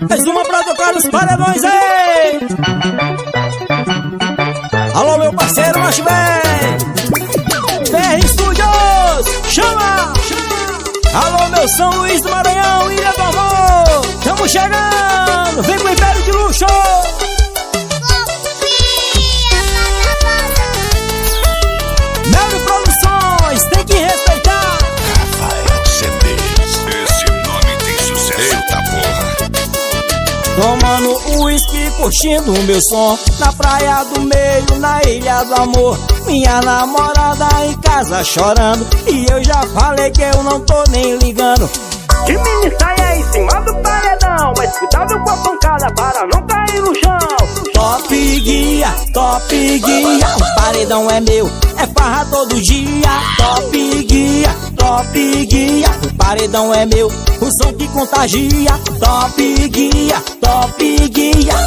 Mais uma pra tocar os paredões aí. Alô, meu parceiro Macho Velho, BR Studios, chama! Alô, meu São Luís do Maranhão, Ilha do Amor, tamo chegando, vem com o Império de Luxo. Mel Produções, tem que respeitar. Rafael CDs, esse nome tem sucesso. Eita porra. Tomando uísque, curtindo o meu som, na praia do meio, na Ilha do Amor. Minha namorada em casa chorando, e eu já falei que eu não tô nem ligando. De mini saia em cima do paredão, mas cuidado com a pancada para não cair no chão. Top guia, o paredão é meu, é farra todo dia. Top guia, o paredão é meu, o som que contagia. Top guia,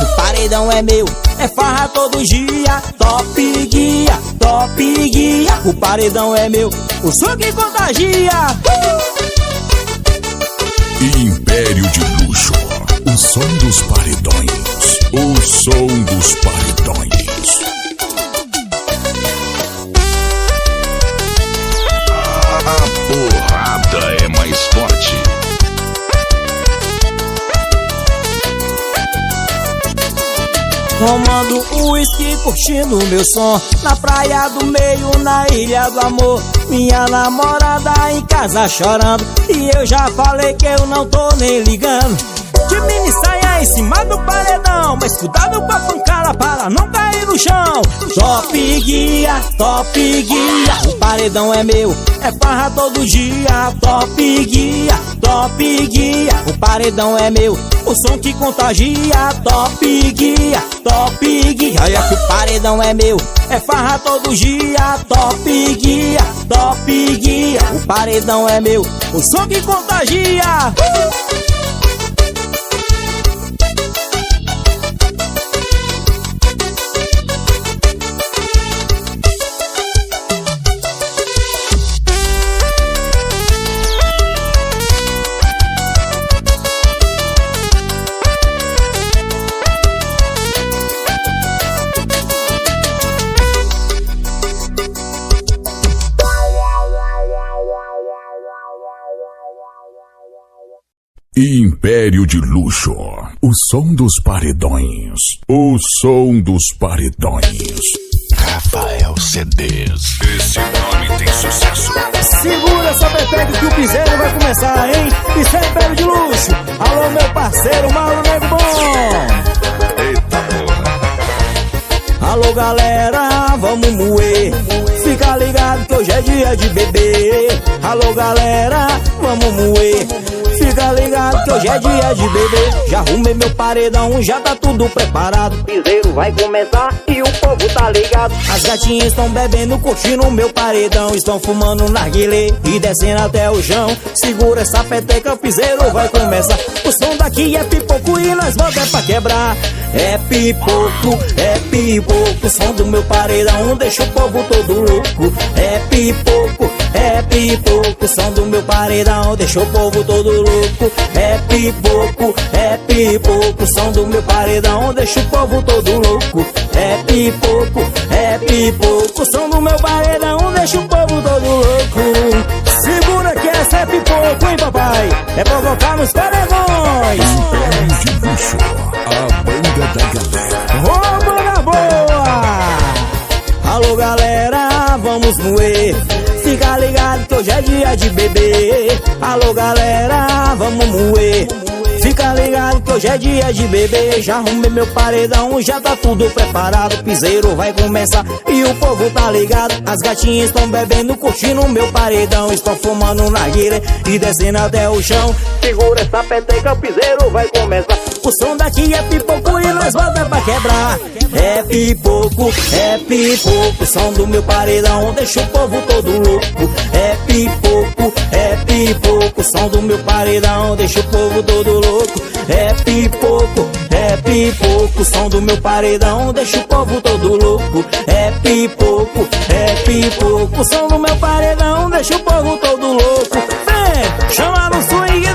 o paredão é meu, é farra todo dia. Top guia, o paredão é meu, o som que contagia. Império de Luxo, o som dos paredões, o som dos paredões. A porrada é mais forte. Tomando uísque, curtindo o meu som, na praia do meio, na Ilha do Amor. Minha namorada em casa chorando, e eu já falei que eu não tô nem ligando. De mini saia em cima do paredão, mas cuidado com a pancada para não cair no chão. Top guia, o paredão é meu, é farra todo dia. Top guia, o paredão é meu, o som que contagia. Top guia, olha que o paredão é meu, é farra todo dia. Top guia, o paredão é meu, o som que contagia. Império de Luxo, o som dos paredões, o som dos paredões. Rafael CDs, esse nome tem sucesso. Segura essa peteca que o piseiro vai começar, hein? Isso é Império de Luxo. Alô, meu parceiro Mauro Nego Bom. Eita porra. Alô, galera, vamos moer. Fica ligado que hoje é dia de beber. Alô, galera, vamos moer. Fica ligado que hoje é dia de beber. Já arrumei meu paredão, já tá tudo preparado. Piseiro vai começar e o povo tá ligado. As gatinhas estão bebendo, curtindo o meu paredão. Estão fumando narguilé e descendo até o chão. Segura essa peteca, o piseiro vai começar. O som daqui é pipoco e nós vamos é pra quebrar. É pipoco, o som do meu paredão deixa o povo todo louco. É pipoco, o som do meu paredão deixa o povo todo louco. É pipoco, o som do meu paredão deixa o povo todo louco. É pipoco, o som do meu paredão deixa o povo todo louco. Segura que essa é pipoco, hein papai? É pra colocar nos paredões. Império de Luxo, a banda da galera. Ô, banda boa! Alô, galera, vamos moer. Fica ligado que hoje é dia de beber. Alô, galera, vamos moer. Fica ligado que hoje é dia de beber. Já arrumei meu paredão, já tá tudo preparado. O piseiro vai começar e o povo tá ligado. As gatinhas estão bebendo, curtindo o meu paredão. Estão fumando narguilé e descendo até o chão. Segura essa peteca, o piseiro vai começar. O som daqui é pipoco e nós vamos pra quebrar. É pipoco, o som do meu paredão deixa o povo todo louco. É pipoco, o som do meu paredão deixa o povo todo louco. É pipoco, o som do meu paredão deixa o povo todo louco. É pipoco, o som do meu paredão deixa o povo todo louco. Vem, chama no swing.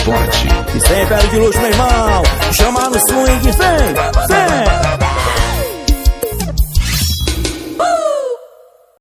forte. E sem pele de luxo, meu irmão, chama no swing, vem, vem.